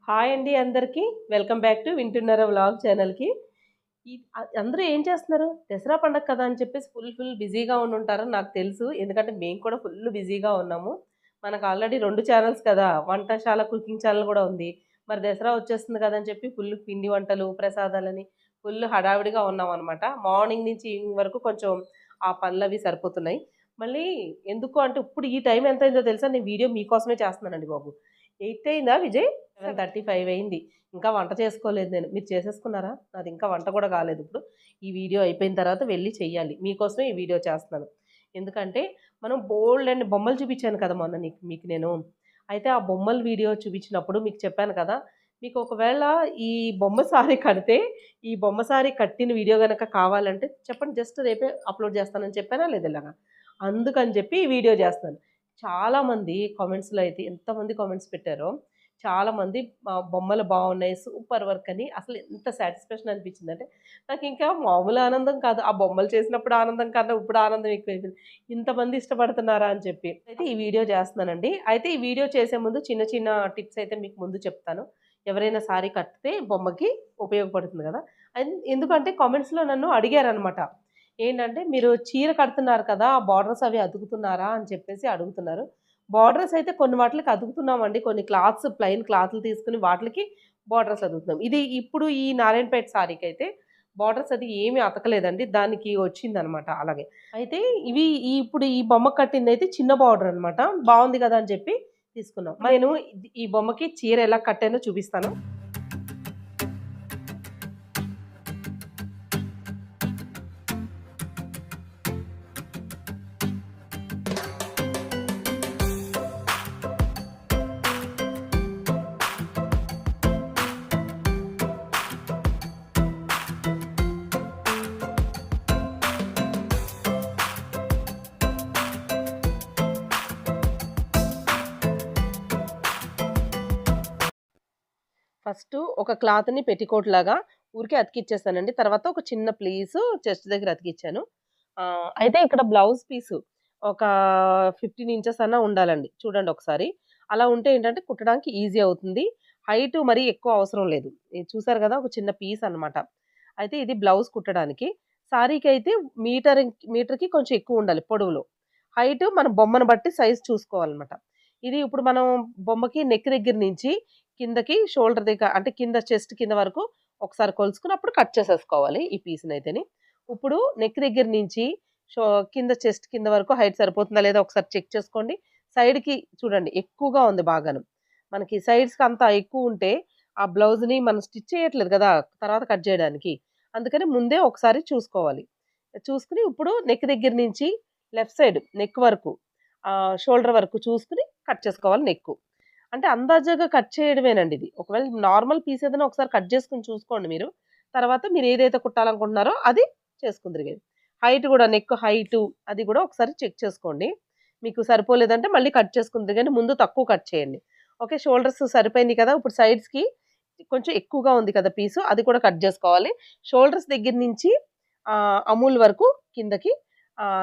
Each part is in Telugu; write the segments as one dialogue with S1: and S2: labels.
S1: హాయ్ అండి అందరికీ. వెల్కమ్ బ్యాక్ టు వింటున్నారా వ్లాగ్ ఛానల్‌కి. అందరూ ఏం చేస్తున్నారు? దసరా పండగ కదా అని చెప్పేసి ఫుల్ బిజీగా ఉండుంటారని నాకు తెలుసు. ఎందుకంటే మేము కూడా ఫుల్ బిజీగా ఉన్నాము. మనకు ఆల్రెడీ 2 ఛానెల్స్ కదా! వంటశాల, కుకింగ్ ఛానెల్ గూడా ఉంది. మరి దసరా వచ్చేస్తుంది కదా అని చెప్పి ఫుల్ పిండి వంటలు, ప్రసాదాలని ఫుల్ హడావిడిగా ఉన్నామనమాట. మార్నింగ్ నుంచి ఈవినింగ్ వరకు కొంచెం ఆ పనులవి సరిపోతున్నాయి. మళ్ళీ ఎందుకు అంటే ఇప్పుడు ఈ టైం ఎంతయిందో తెలుసా? నేను వీడియో మీకోసమే చేస్తున్నానండి బాబు. 8 అయిందా విజయ్? 7:35 అయింది. ఇంకా వంట చేసుకోలేదు నేను. మీరు చేసేసుకున్నారా? నాది ఇంకా వంట కూడా కాలేదిప్పుడు. ఈ వీడియో అయిపోయిన తర్వాత వెళ్లి చెయ్యాలి. మీకోసమే ఈ వీడియో చేస్తున్నాను. ఎందుకంటే మనం బోలెడన్ని బొమ్మలు చూపించాను కదా మొన్న మీకు నేను. అయితే ఆ బొమ్మల వీడియో చూపించినప్పుడు మీకు చెప్పాను కదా! మీకు ఒకవేళ ఈ బొమ్మ సారీ కడితే, ఈ బొమ్మ సారీ కట్టిన వీడియో గనక కావాలంటే చెప్పండి, జస్ట్ రేపే అప్‌లోడ్ చేస్తానని చెప్పానా లేదా ఇలాగా? అందుకని చెప్పి ఈ వీడియో చేస్తున్నాను. చాలామంది కామెంట్స్‌లో అయితే ఎంతమంది కామెంట్స్ పెట్టారో, చాలామంది బొమ్మలు బావున్నాయి, సూపర్ వర్క్ అని. అసలు ఎంత సాటిస్ఫాక్షన్ అనిపించిందంటే, నాకింకా మామూలు ఆనందం కాదు. ఆ బొమ్మలు చేసినప్పుడు ఆనందం కన్నా ఇప్పుడు ఆనందం ఎక్కువైపోయింది. ఇంతమంది ఇష్టపడుతున్నారా అని చెప్పి. అయితే ఈ వీడియో చేస్తున్నానండి. అయితే ఈ వీడియో చేసే ముందు చిన్న చిన్న టిప్స్ అయితే మీకు ముందు చెప్తాను. ఎవరైనా సారీ కడితే బొమ్మకి ఉపయోగపడుతుంది గదా! ఎందుకంటే కామెంట్స్‌లో నన్ను అడిగారనమాట. ఏంటంటే, "మీరు చీర కడుతున్నారు కదా! బార్డర్స్ అవి అతుకుతున్నారా?" అని చెప్పేసి అడుగుతున్నారు. బార్డర్స్ అయితే కొన్ని వాటిలకి అతుకుతున్నామండి. కొన్ని క్లాత్స్ ప్లెయిన్ క్లాత్‌లు తీసుకొని వాటిలకి బార్డర్స్ అతుకుతున్నాం. ఇది ఇప్పుడు ఈ నారాయణపేట సారీకైతే బార్డర్స్ అది ఏమి అతకలేదండి. దానికి వచ్చిందనమాట అలాగే. అయితే ఇవి ఇప్పుడు ఈ బొమ్మ కట్టిందయితే చిన్న బార్డర్ అనమాట. బావుంది కదా! అని చెప్పి తీసుకున్నాం. నేను ఈ బొమ్మకి చీర ఎలా కట్టానో చూపిస్తాను. ఫస్టు ఒక క్లాత్‌ని పెట్టికోట్ లాగా ఊరికే అతికిచ్చేసానండి. తర్వాత ఒక చిన్న ప్లీసు చెస్ట్ దగ్గర అతికిచ్చాను. అయితే ఇక్కడ బ్లౌజ్ పీసు ఒక 15 ఇంచెస్ అన్నా ఉండాలండి. చూడండి ఒకసారి. అలా ఉంటే ఏంటంటే కుట్టడానికి ఈజీ అవుతుంది. హైటు మరీ ఎక్కువ అవసరం లేదు. ఇది చూసారు గదా! ఒక చిన్న పీస్ అన్నమాట. అయితే ఇది బ్లౌజ్ కుట్టడానికి. సారీకైతే మీటర్‌కి కొంచెం ఎక్కువుండాలి పొడవులో. హైటు మన బొమ్మను బట్టి సైజ్ చూసుకోవాలన్నమాట. ఇది ఇప్పుడు మనం బొమ్మకి నెక్ దగ్గర నుంచి కిందకి షోల్డర్ దగ్గర అంటే కింద చెస్ట్ కింద వరకు ఒకసారి కొలుసుకొని అప్పుడు కట్ చేసేసుకోవాలి ఈ పీస్‌నైతేని. ఇప్పుడు నెక్ దగ్గర నుంచి షో కింద చెస్ట్ కింద వరకు హైట్ సరిపోతుందా లేదా ఒకసారి చెక్ చేసుకోండి. సైడ్‌కి చూడండి ఎక్కువగా ఉంది బాగాను. మనకి సైడ్స్‌కి అంతా ఎక్కువుంటే ఆ బ్లౌజ్‌ని మనం స్టిచ్ చేయట్లేదు కదా! తర్వాత కట్ చేయడానికి. అందుకని ముందే ఒకసారి చూసుకోవాలి. చూసుకొని ఇప్పుడు నెక్ దగ్గర నుంచి లెఫ్ట్ సైడ్ నెక్ వరకు షోల్డర్ వరకు చూసుకొని కట్ చేసుకోవాలి నెక్కు. అంటే అందాజాగా కట్ చేయడమేనండి ఇది. ఒకవేళ నార్మల్ పీస్ ఏదైనా ఒకసారి కట్ చేసుకొని చూసుకోండి మీరు. తర్వాత మీరు ఏదైతే కుట్టాలనుకుంటున్నారో అది చేసుకుందురు గాని. హైట్ గూడా నెక్ హైటు అది గూడా ఒకసారి చెక్ చేసుకోండి. మీకు సరిపోలేదంటే మళ్ళీ కట్ చేసుకుందురు గాని ముందు తక్కువ కట్ చేయండి. ఓకే. షోల్డర్స్ సరిపోయింది కదా! ఇప్పుడు సైడ్స్‌కి కొంచెం ఎక్కువగా ఉంది కదా పీసు అది కూడా కట్ జేసుకోవాలి. షోల్డర్స్ దగ్గర నుంచి అముల్ వరకు కిందకి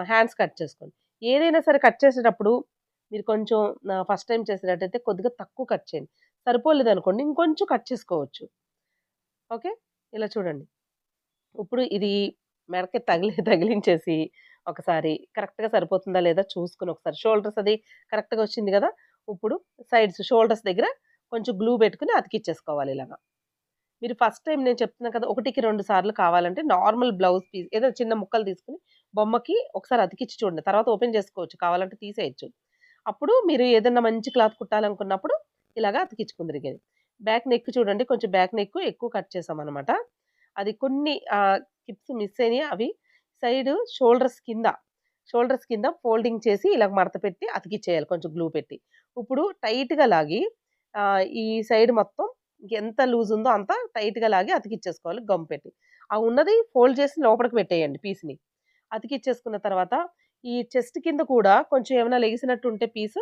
S1: హ్యాండ్స్ కట్ చేసుకోండి. ఏదైనా సరే కట్ చేసేటప్పుడు మీరు కొంచెం ఫస్ట్ టైమ్ చేసేటట్టయితే కొద్దిగా తక్కువ కట్ చేయండి. సరిపోలేదనుకోండి ఇంకొంచెం కట్ చేసుకోవచ్చు. ఓకే. ఇలా చూడండి. ఇప్పుడు ఇది మెడకి తగిలించేసి ఒకసారి కరెక్ట్‌గా సరిపోతుందా లేదా చూసుకొని ఒకసారి షోల్డర్స్ అది కరెక్ట్‌గా వచ్చింది గదా! ఇప్పుడు సైడ్స్ షోల్డర్స్ దగ్గర కొంచెం గ్లూ పెట్టుకొని అతికిచ్చేసుకోవాలి ఇలాగా. మీరు ఫస్ట్ టైమ్ నేను చెప్తున్నా కదా! 1కి 2 సార్లు కావాలంటే నార్మల్ బ్లౌజ్ పీస్ ఏదో చిన్న ముక్కలు తీసుకొని బొమ్మకి ఒకసారి అతికిచ్చి చూడండి. తర్వాత ఓపెన్ చేసుకోవచ్చు. కావాలంటే తీసేయొచ్చు. అప్పుడు మీరు ఏదన్నా మంచి క్లాత్ కుట్టాలనుకున్నప్పుడు ఇలాగా అతికించుకుందురు గాని. బ్యాక్ నెక్ చూడండి కొంచెం బ్యాక్ నెక్ ఎక్కువ కట్ చేశామనమాట. అది కొన్ని టిప్స్ మిస్ అయినాయి. అవి సైడ్ షోల్డర్స్ కింద ఫోల్డింగ్ చేసి ఇలా మడత పెట్టి అతికిచ్చేయాలి కొంచెం గ్లూ పెట్టి. ఇప్పుడు టైట్‌గా లాగి ఈ సైడ్ మొత్తం ఎంత లూజ్ ఉందో అంత టైట్‌గా లాగి అతికిచ్చేసుకోవాలి గమ్ పెట్టి. ఆ ఉన్నది ఫోల్డ్ చేసి లోపలికి పెట్టేయండి పీస్‌ని. అతికిచ్చేసుకున్న తర్వాత ఈ చెస్ట్ కింద కూడా కొంచెం ఏమైనా లెగిసినట్టుంటే పీసు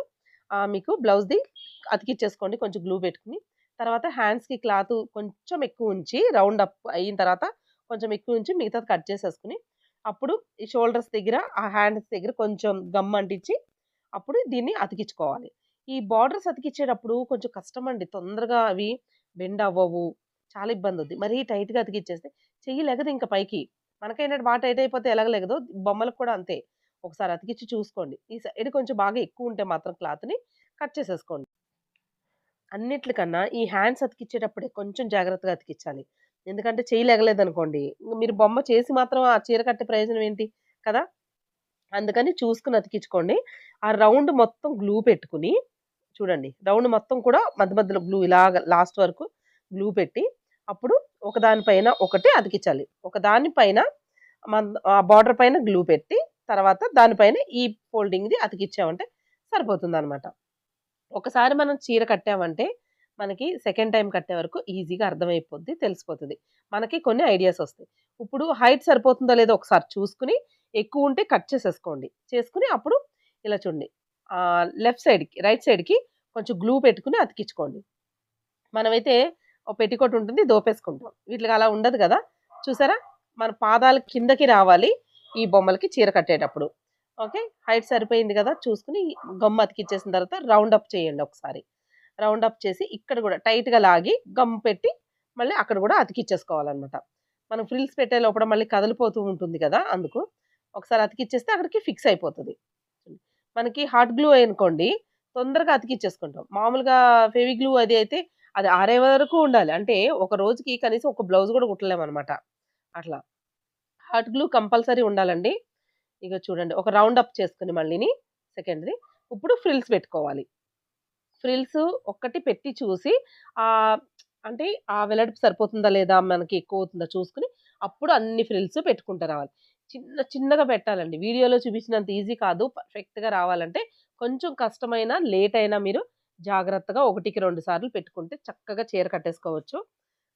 S1: మీకు బ్లౌజ్‌ది అతికిచ్చేసుకోండి కొంచెం గ్లూ పెట్టుకొని. తర్వాత హ్యాండ్స్‌కి క్లాతు కొంచెం ఎక్కువుంచి రౌండ్ అప్ అయిన తర్వాత కొంచెం ఎక్కువుంచి మిగతాది కట్ చేసేసుకొని, అప్పుడు ఈ షోల్డర్స్ దగ్గర, ఆ హ్యాండ్స్ దగ్గర కొంచెం గమ్ అంటించి, అప్పుడు దీన్ని అతికించుకోవాలి. ఈ బోర్డర్స్ అతికిచ్చేటప్పుడు కొంచెం కష్టమండి. తొందరగా అవి బెండ్ అవ్వవు. చాలా ఇబ్బందవుద్ది. మరీ టైట్‌గా అతికిచ్చేస్తే చెయ్యి లెగదు ఇంక పైకి. మనకేంటంటే బాగా టైట్ అయిపోతే ఎలాగ లెగదో బొమ్మలకు కూడా అంతే. ఒకసారి అతికిచ్చి చూసుకోండి. ఈ సైడ్ కొంచెం బాగా ఎక్కువుంటే మాత్రం క్లాత్‌ని కట్ చేసేసుకోండి. అన్నిట్లికన్నా ఈ హ్యాండ్స్ అతికిచ్చేటప్పుడే కొంచెం జాగ్రత్తగా అతికిచ్చాలి. ఎందుకంటే చెయ్యి లెగలేదనుకోండి, మీరు బొమ్మ చేసి మాత్రం ఆ చీర కట్టే ప్రయోజనం ఏంటి? కదా! అందుకని చూసుకొని అతికిచ్చుకోండి. ఆ రౌండ్ మొత్తం గ్లూ పెట్టుకొని చూడండి. రౌండ్ మొత్తం కూడా మధ్య మధ్యలో గ్లూ ఇలాగ లాస్ట్ వరకు గ్లూ పెట్టి, అప్పుడు ఒకదాని పైన ఒకటి అతికిచ్చాలి. ఒకదాని పైన ఆ బోర్డర్ పైన గ్లూ పెట్టి, తర్వాత దానిపైన ఈ ఫోల్డింగ్‌ది అతికిచ్చామంటే సరిపోతుందనమాట. ఒకసారి మనం చీర కట్టామంటే, మనకి సెకండ్ టైమ్ కట్టే వరకు ఈజీగా అర్థమైపోద్ది, తెలిసిపోతది. మనకి కొన్ని ఐడియాస్ ఒస్తాయి. ఇప్పుడు హైట్ సరిపోతుందో లేదో ఒకసారి చూసుకొని, ఎక్కువుంటే కట్ చేసేసుకోండి. చేసుకొని అప్పుడు ఇలా చూడండి. లెఫ్ట్ సైడ్‌కి, రైట్ సైడ్‌కి కొంచెం గ్లూ పెట్టుకొని అతికిచ్చుకోండి. మనమైతే ఓ పెట్టికోట్ ఉంటుంది దోపేసుకుంటాం. వీటిలకి అలా ఉండదు గదా! చూసారా? మన పాదాలు కిందకి రావాలి ఈ బొమ్మలకి చీర కట్టేటప్పుడు. ఓకే. హైట్ సరిపోయింది గదా! చూసుకొని గమ్ అతికిచ్చేసిన తర్వాత రౌండ్ అప్ చేయండి ఒకసారి. రౌండ్ అప్ చేసి ఇక్కడ గూడా టైట్‌గా లాగి గమ్ పెట్టి మళ్ళీ అక్కడ గూడా అతికిచ్చేసుకోవాలనమాట. మనం ఫ్రిల్స్ పెట్టే లోపల మళ్ళీ కదిలిపోతూ ఉంటుంది గదా! అందుకు. ఒకసారి అతికిచ్చేస్తే అక్కడికి ఫిక్స్ అయిపోతది. మనకి హాట్ గ్లూ అనుకోండి తొందరగా అతికిచ్చేసుకుంటాం. మామూలుగా ఫెవి గ్లూ అది అయితే అది ఆరే వరకు ఉండాలి. అంటే ఒక రోజుకి కనీసం ఒక బ్లౌజ్ గూడా కుట్టలేమనమాట. అట్లా. హాట్ గ్లూ కంపల్సరీ ఉండాలండి. ఇగ చూడండి ఒక రౌండ్ అప్ చేసుకొని మళ్ళీని సెకండ్‌ది. ఇప్పుడు ఫ్రిల్స్ పెట్టుకోవాలి. ఫ్రిల్స్ ఒక్కటి పెట్టి చూసి ఆహ్, అంటే ఆ వెడల్పు సరిపోతుందా లేదా మనకి ఎక్కువవుతుందా చూసుకొని అప్పుడు అన్ని ఫ్రిల్స్ పెట్టుకుంటా రావాలి. చిన్న చిన్నగా పెట్టాలండి. వీడియోలో చూపించినంత ఈజీ కాదు. పర్ఫెక్ట్‌గా రావాలంటే కొంచెం కష్టమైన, లేట్ అయినా మీరు జాగ్రత్తగా ఒకటికి 2 సార్లు పెట్టుకుంటే చక్కగా చీర కట్టేసుకోవచ్చు.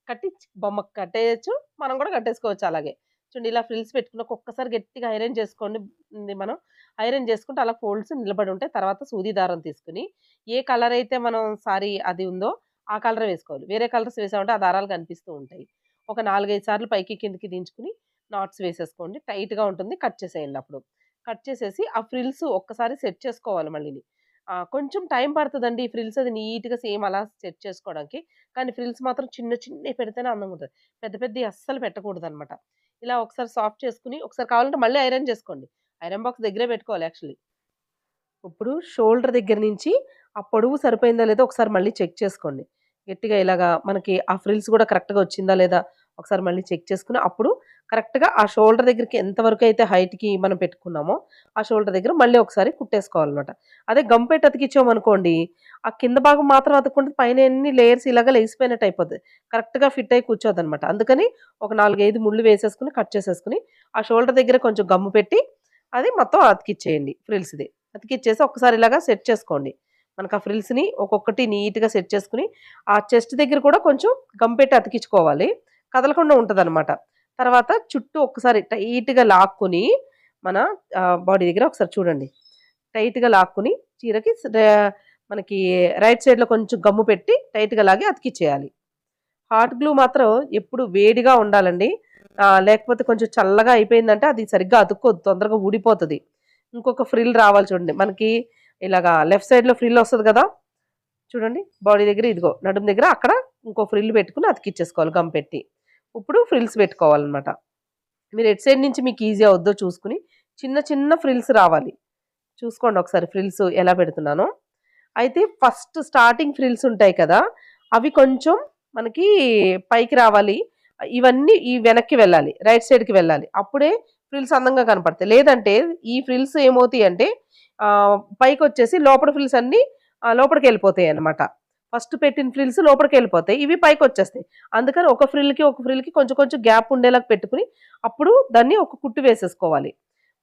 S1: కట్టి బొమ్మకి కట్టేయొచ్చు. మనం గూడా కట్టేసుకోవచ్చు అలాగే. చూడండి ఇలా ఫ్రిల్స్ పెట్టుకున్నాక ఒక్కసారి గట్టిగా ఐరన్ చేసుకోండి. మనం ఐరన్ చేసుకుంటే అలా ఫోల్డ్స్ నిలబడి ఉంటాయి. తర్వాత సూది దారం తీసుకొని ఏ కలర్ అయితే మనం సారీ అది ఉందో ఆ కలర్ వేసుకోవాలి. వేరే కలర్స్ వేసామంటే ఆ దారాలు కనిపిస్తూ ఉంటాయి. ఒక 4, 5 సార్లు పైకి కిందకి దించుకొని నాట్స్ వేసేసుకోండి. టైట్‌గా ఉంటుంది. కట్ చేసేయండి అప్పుడు. కట్ చేసేసి ఆ ఫ్రిల్స్ ఒక్కసారి సెట్ చేసుకోవాలి మళ్ళీని. కొంచెం టైం పడతదండి. ఈ ఫ్రిల్స్ అది నీట్‌గా సేమ్ అలా సెట్ చేసుకోవడానికి. కానీ ఫ్రిల్స్ మాత్రం చిన్న చిన్నయి పెడితేనే అందంగుంటది. పెద్ద పెద్దయి అస్సలు పెట్టకూడదనమాట. ఇలా ఒకసారి సాఫ్ట్ చేసుకొని, ఒకసారి కావాలంటే మళ్ళీ ఐరన్ చేసుకోండి. ఐరన్ బాక్స్ దగ్గరే పెట్టుకోవాలి యాక్చువల్లీ. ఇప్పుడు షోల్డర్ దగ్గర నుంచి ఆ పొడవు సరిపోయిందా లేదా ఒకసారి మళ్ళీ చెక్ చేసుకోండి. గట్టిగా ఇలాగా మనకి ఆ ఫ్రిల్స్ గూడా కరెక్ట్‌గా వచ్చిందా లేదా ఒకసారి మళ్ళీ చెక్ చేసుకొని, అప్పుడు కరెక్ట్‌గా ఆ షోల్డర్ దగ్గరికి ఎంత వరకైతే హైట్‌కి మనం పెట్టుకున్నామో, ఆ షోల్డర్ దగ్గర మళ్ళీ ఒకసారి కుట్టేసుకోవాలన్నమాట. అదే గమ్ పెట్టి అతికిచ్చామనుకోండి, ఆ కింద భాగం మాత్రం అతుక్కుంటే పైనయన్ని లేయర్స్ ఇలాగా లేసిపోయినట్టు అయిపోద్ది. కరెక్ట్‌గా ఫిట్ అయ్యి కూర్చోదనమాట. అందుకని ఒక 4, 5 ముళ్ళు వేసేసుకొని, కట్ చేసేసుకొని, ఆ షోల్డర్ దగ్గర కొంచెం గమ్ము పెట్టి, అది మొత్తం అతికిచ్చేయండి ఫ్రిల్స్‌ది. అతికిచ్చేసి ఒక్కసారి ఇలాగా సెట్ చేసుకోండి. మనకు ఆ ఫ్రిల్స్‌ని ఒక్కొక్కటి నీట్‌గా సెట్ చేసుకొని, ఆ చెస్ట్ దగ్గర కూడా కొంచెం గమ్ పెట్టి అతికించుకోవాలి. కదలకుండా ఉంటదనమాట. తర్వాత చుట్టూ ఒక్కసారి టైట్‌గా లాక్కొని, మన బాడీ దగ్గర ఒకసారి చూడండి. టైట్‌గా లాక్కొని చీరకి మనకి రైట్ సైడ్‌లో కొంచెం గమ్ము పెట్టి టైట్‌గా లాగి అతికిచ్చేయాలి. హాట్ గ్లూ మాత్రం ఎప్పుడు వేడిగా ఉండాలండి. లేకపోతే కొంచెం చల్లగా అయిపోయిందంటే అది సరిగ్గా అతుక్కోదు. తొందరగా ఊడిపోతది. ఇంకొక ఫ్రిల్ రావాలి చూడండి. మనకి ఇలాగా లెఫ్ట్ సైడ్‌లో ఫ్రిల్ ఒస్తది గదా! చూడండి. బాడీ దగ్గర ఇదిగో నడుము దగ్గర అక్కడ ఇంకో ఫ్రిల్ పెట్టుకొని అతికిచ్చేసుకోవాలి గమ్ పెట్టి. ఇప్పుడు ఫ్రిల్స్ పెట్టుకోవాలనమాట. మీరు ఎటు సైడ్ నుంచి మీకు ఈజీ అవుద్దో చూసుకొని చిన్న చిన్న ఫ్రిల్స్ రావాలి. చూసుకోండి ఒకసారి ఫ్రిల్స్ ఎలా పెడుతున్నానో. అయితే ఫస్ట్ స్టార్టింగ్ ఫ్రిల్స్ ఉంటాయి కదా! అవి కొంచెం మనకి పైకి రావాలి. ఇవన్నీ ఈ వెనక్కి వెళ్ళాలి. రైట్ సైడ్‌కి వెళ్ళాలి. అప్పుడే ఫ్రిల్స్ అందంగా కనపడతాయి. లేదంటే ఈ ఫ్రిల్స్ ఏమవుతాయంటే పైకొచ్చేసి లోపల ఫ్రిల్స్ అన్నీ లోపలికెళ్ళిపోతాయన్నమాట. ఫస్ట్ పెట్టిన ఫ్రిల్స్ లోపలికెళ్ళిపోతాయి. ఇవి పైకొచ్చేస్తాయి. అందుకని ఒక ఫ్రిల్‌కి, ఒక ఫ్రిల్‌కి కొంచెం కొంచెం గ్యాప్ ఉండేలాగా పెట్టుకొని అప్పుడు దాన్ని ఒక కుట్టు వేసేసుకోవాలి.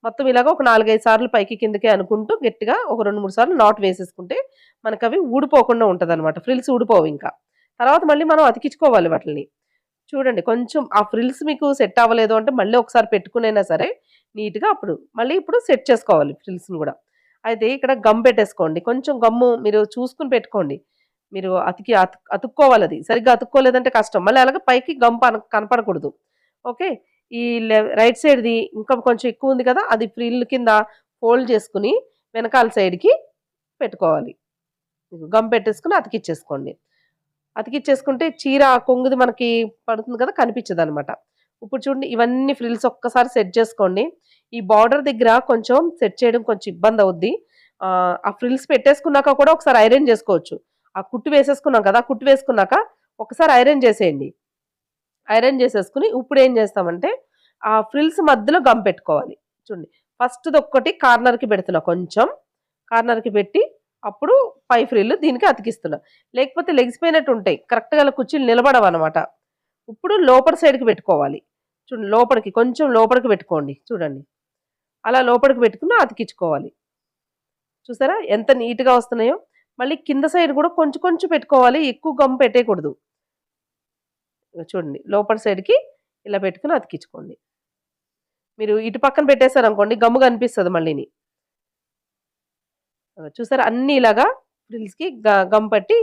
S1: మొత్తం ఇలాగ ఒక 4, 5 సార్లు పైకి కిందకి అనుకుంటూ గట్టిగా ఒక 2, 3 సార్లు నాట్ వేసేసుకుంటే మనకవి ఊడిపోకుండా ఉంటదనమాట. ఫ్రిల్స్ ఊడిపోవింక. తర్వాత మళ్ళీ మనం అతికించుకోవాలి వాటిలిని. చూడండి కొంచెం ఆ ఫ్రిల్స్ మీకు సెట్ అవ్వలేదు అంటే మళ్ళీ ఒకసారి పెట్టుకొనైనా సరే నీట్‌గా అప్పుడు మళ్ళీ ఇప్పుడు సెట్ చేసుకోవాలి ఫ్రిల్స్‌ని గూడా. అయితే ఇక్కడ గమ్ పెట్టేసుకోండి. కొంచెం గమ్ము మీరు చూసుకొని పెట్టుకోండి. మీరు అతుక్కోవాలది. సరిగ్గా అతుక్కోలేదంటే కష్టం. మళ్ళీ అలాగే పైకి గమ్ కనపడకూడదు. ఓకే. ఈ రైట్ సైడ్‌ది ఇంకా కొంచెం ఎక్కువుంది కదా! అది ఫ్రిల్ కింద ఫోల్డ్ చేసుకొని వెనకాల సైడ్‌కి పెట్టుకోవాలి. గమ్ పెట్టేసుకొని అతికిచ్చేసుకోండి. అతికిచ్చేసుకుంటే చీర కొంగుది మనకి పడుతుంది కదా! కనిపించదనమాట. ఇప్పుడు చూడండి ఇవన్నీ ఫ్రిల్స్ ఒక్కసారి సెట్ చేసుకోండి. ఈ బార్డర్ దగ్గర కొంచెం సెట్ చేయడం కొంచెం ఇబ్బందవుద్ది. ఆ ఫ్రిల్స్ పెట్టేసుకున్నాక కూడా ఒకసారి ఐరన్ జేసుకోవచ్చు. ఆ కుట్టు వేసేసుకున్నాం కదా! కుట్టు వేసుకున్నాక ఒకసారి ఐరన్ జేసేయండి. ఐరన్ జేసేసుకొని ఇప్పుడేం జేస్తామంటే, ఆ ఫ్రిల్స్ మధ్యలో గమ్ పెట్టుకోవాలి. చూడండి. ఫస్ట్‌దొక్కటి కార్నర్‌కి పెడుతున్నా కొంచెం. కార్నర్‌కి పెట్టి, అప్పుడు పై ఫ్రిల్ దీనికి అతికిస్తున్నా. లేకపోతే లెగిసిపోయినట్టుంటాయి. కరెక్ట్‌గా అలా కుర్చీలు నిలబడవనమాట. ఇప్పుడు లోపటి సైడ్‌కి పెట్టుకోవాలి. చూడండి లోపలికి కొంచెం లోపలికి పెట్టుకోండి. చూడండి. అలా లోపలికి పెట్టుకొని అతికించుకోవాలి. చూసారా ఎంత నీట్‌గా వస్తున్నాయో? మళ్ళీ కింద సైడ్ గూడా కొంచెం కొంచెం పెట్టుకోవాలి. ఎక్కువ గమ్ పెట్టేయకూడదు. చూడండి లోపటి సైడ్‌కి ఇలా పెట్టుకొని అతికించుకోండి. మీరు ఇటు పక్కన పెట్టేసారనుకోండి గమ్ము కనిపిస్తది మళ్ళీని. చూసారా అన్నీ ఇలాగా ఫ్రిల్స్‌కి గమ్ పట్టి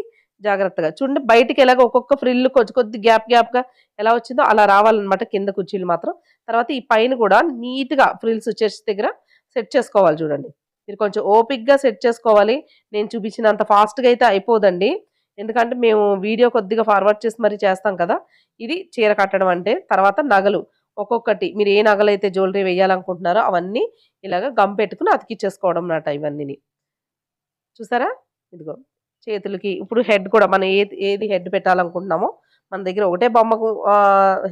S1: జాగ్రత్తగా చూడండి బయటికి ఎలాగో ఒక్కొక్క ఫ్రిల్ కొద్ది కొద్ది గ్యాప్‌గా ఎలా వచ్చిందో అలా రావాలన్నమాట కింద కుర్చీలు మాత్రం. తర్వాత ఈ పైన గూడా నీట్‌గా ఫ్రిల్స్ చెస్ట్ దగ్గర సెట్ చేసుకోవాలి చూడండి. మీరు కొంచెం ఓపికగా సెట్ చేసుకోవాలి. నేను చూపించినంత ఫాస్ట్‌గా అయితే అయిపోదండి. ఎందుకంటే మేము వీడియో కొద్దిగా ఫార్వర్డ్ చేసి మరి చేస్తాం కదా! ఇది చీర కట్టడం అంటే. తర్వాత నగలు ఒక్కొక్కటి మీరు ఏ నగలైతే జ్యువెలరీ వేయాలనుకుంటున్నారో అవన్నీ ఇలాగ గమ్ పెట్టుకొని అతికిచ్చేసుకోవడం మాట ఇవన్నీని. చూసారా? ఇదిగో చేతులకి ఇప్పుడు హెడ్ కూడా మనం ఏది హెడ్ పెట్టాలనుకుంటున్నామో మన దగ్గర ఒకటే బొమ్మకు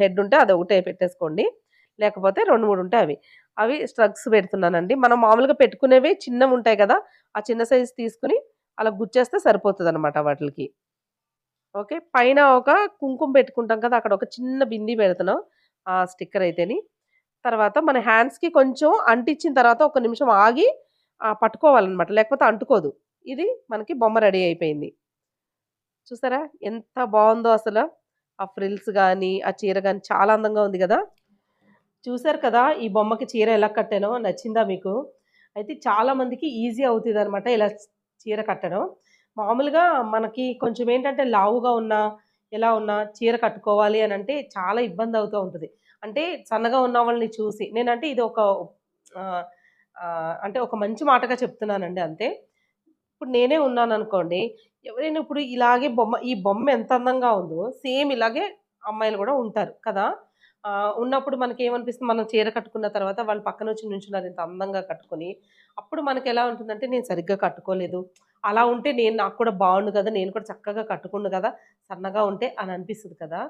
S1: హెడ్ ఉంటే అదొకటే పెట్టేసుకోండి. లేకపోతే 2, 3 ఉంటాయి అవి. అవి స్ట్రగ్స్ పెడుతున్నానండి. మనం మామూలుగా పెట్టుకునేవి చిన్నవుంటాయి కదా! ఆ చిన్న సైజ్ తీసుకొని అలా గుచ్చేస్తే సరిపోతదనమాట వాటిలకి. ఓకే. పైన ఒక కుంకుమ పెట్టుకుంటాం కదా! అక్కడ ఒక చిన్న బిందీ పెడుతున్నాం. ఆ స్టిక్కర్ అయితేని. తర్వాత మన హ్యాండ్స్‌కి కొంచెం అంటించిన తర్వాత ఒక నిమిషం ఆగి పట్టుకోవాలనమాట. లేకపోతే అంటుకోదు. ఇది మనకి బొమ్మ రెడీ అయిపోయింది. చూసారా? ఎంత బావుందో అసల. ఆ ఫ్రిల్స్ గాని, ఆ చీర గాని చాలా అందంగా ఉంది గదా! చూసారు కదా! ఈ బొమ్మకి చీర ఎలా కట్టానో నచ్చిందా మీకు? అయితే చాలా మందికి ఈజీ అవుతదనమాట ఇలా చీర కట్టడం. మామూలుగా మనకి కొంచెం ఏంటంటే లావుగా ఉన్నా, ఎలా ఉన్నా చీర కట్టుకోవాలి అనంటే చాలా ఇబ్బందవుతూ ఉంటది. అంటే సన్నగా ఉన్న వాళ్ళని చూసి నేనంటే ఇది ఒక ఆహ్, అంటే ఒక మంచి మాటగా చెప్తున్నానండి అంతే. ఇప్పుడు నేనే ఉన్నాననుకోండి, ఎవరైనా ఇప్పుడు ఇలాగే ఈ బొమ్మ ఎంత అందంగా ఉందో, సేమ్ ఇలాగే అమ్మాయిలు గూడా ఉంటారు కదా! ఉన్నప్పుడు మనకేమనిపిస్తుంది, మనం చీర కట్టుకున్న తర్వాత వాళ్ళు పక్కనొచ్చి నుంచున్నారు ఇంత అందంగా కట్టుకొని. అప్పుడు మనకెలా ఉంటుందంటే, నేను సరిగ్గా కట్టుకోలేదు. అలా ఉంటే నాకు కూడా బావుండు గదా! నేను కూడా చక్కగా కట్టుకుండు గదా! సన్నగా ఉంటే అని అనిపిస్తది కదా!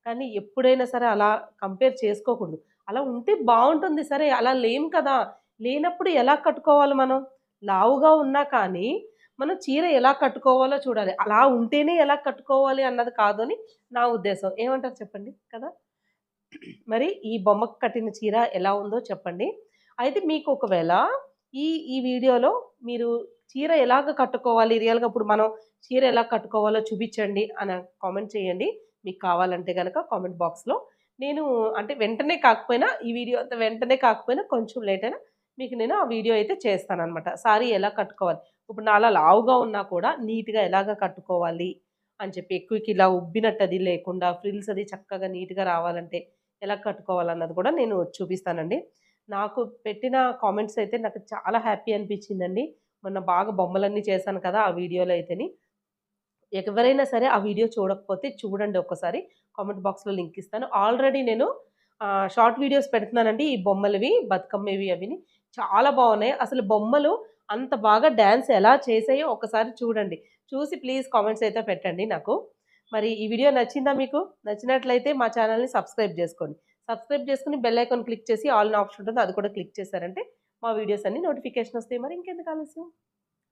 S1: కానీ ఎప్పుడైనా సరే అలా కంపేర్ చేసుకోకూడదు. అలా ఉంటే బావుంటుంది సరే, అలా లేము కదా! లేనప్పుడు ఎలా కట్టుకోవాలి మనం? లావుగా ఉన్నా కానీ మనం చీర ఎలా కట్టుకోవాలో చూడాలి. అలా ఉంటేనే ఎలా కట్టుకోవాలి అన్నది కాదు అని నా ఉద్దేశం. ఏమంటారు చెప్పండి? కదా! మరి ఈ బొమ్మకు కట్టిన చీర ఎలా ఉందో చెప్పండి. అయితే మీకు ఒకవేళ ఈ ఈ వీడియోలో మీరు చీర ఎలాగ కట్టుకోవాలి రియల్‌గా ఇప్పుడు మనం చీర ఎలా కట్టుకోవాలో చూపించండి అని కామెంట్ చేయండి. మీకు కావాలంటే గనక కామెంట్ బాక్స్‌లో. నేను అంటే వెంటనే కాకపోయినా ఈ వీడియో అంతా వెంటనే కాకపోయినా కొంచెం లేట్ అయినా మీకు నేను ఆ వీడియో అయితే చేస్తాననమాట. సారీ ఎలా కట్టుకోవాలి. ఇప్పుడు నాలా లావుగా ఉన్నా కూడా నీట్‌గా ఎలాగ కట్టుకోవాలి అని చెప్పి ఎక్కువకి ఇలా ఉబ్బినట్టు అది లేకుండా ఫ్రిల్స్ అది చక్కగా నీట్‌గా రావాలంటే ఎలా కట్టుకోవాలన్నది కూడా నేను చూపిస్తానండి. నాకు పెట్టిన కామెంట్స్ అయితే నాకు చాలా హ్యాపీ అనిపించిందండి. మొన్న బాగా బొమ్మలన్నీ చేశాను కదా! ఆ వీడియోలో అయితేని. ఎవరైనా సరే ఆ వీడియో చూడకపోతే చూడండి ఒక్కసారి. కామెంట్ బాక్స్‌లో లింక్ ఇస్తాను. ఆల్రెడీ నేను షార్ట్ వీడియోస్ పెడుతున్నానండి. ఈ బొమ్మలవి, బతుకమ్మవి అవిని. చాలా బావున్నాయి. అసలు బొమ్మలు అంత బాగా డాన్స్ ఎలా చేసాయో ఒక్కసారి చూడండి. చూసి ప్లీజ్ కామెంట్స్ అయితే పెట్టండి నాకు. మరి ఈ వీడియో నచ్చిందా మీకు? నచ్చినట్లయితే మా ఛానెల్‌ని సబ్స్క్రైబ్ జేసుకోండి. సబ్స్క్రైబ్ చేసుకొని బెల్ ఐకాన్ క్లిక్ చేసి ఆల్ అనే ఆప్షన్ ఉంటుంది. అది కూడా క్లిక్ చేశారంటే మా వీడియోస్ అన్నీ నోటిఫికేషన్ వస్తాయి. మరి ఇంకెందుకు ఆలస్యం?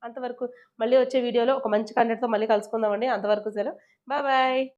S1: అంతవరకు మళ్ళీ వచ్చే వీడియోలో ఒక మంచి కంటెంట్‌తో మళ్ళీ కలుసుకుందామండి. అంతవరకు సెలవు. Bye bye.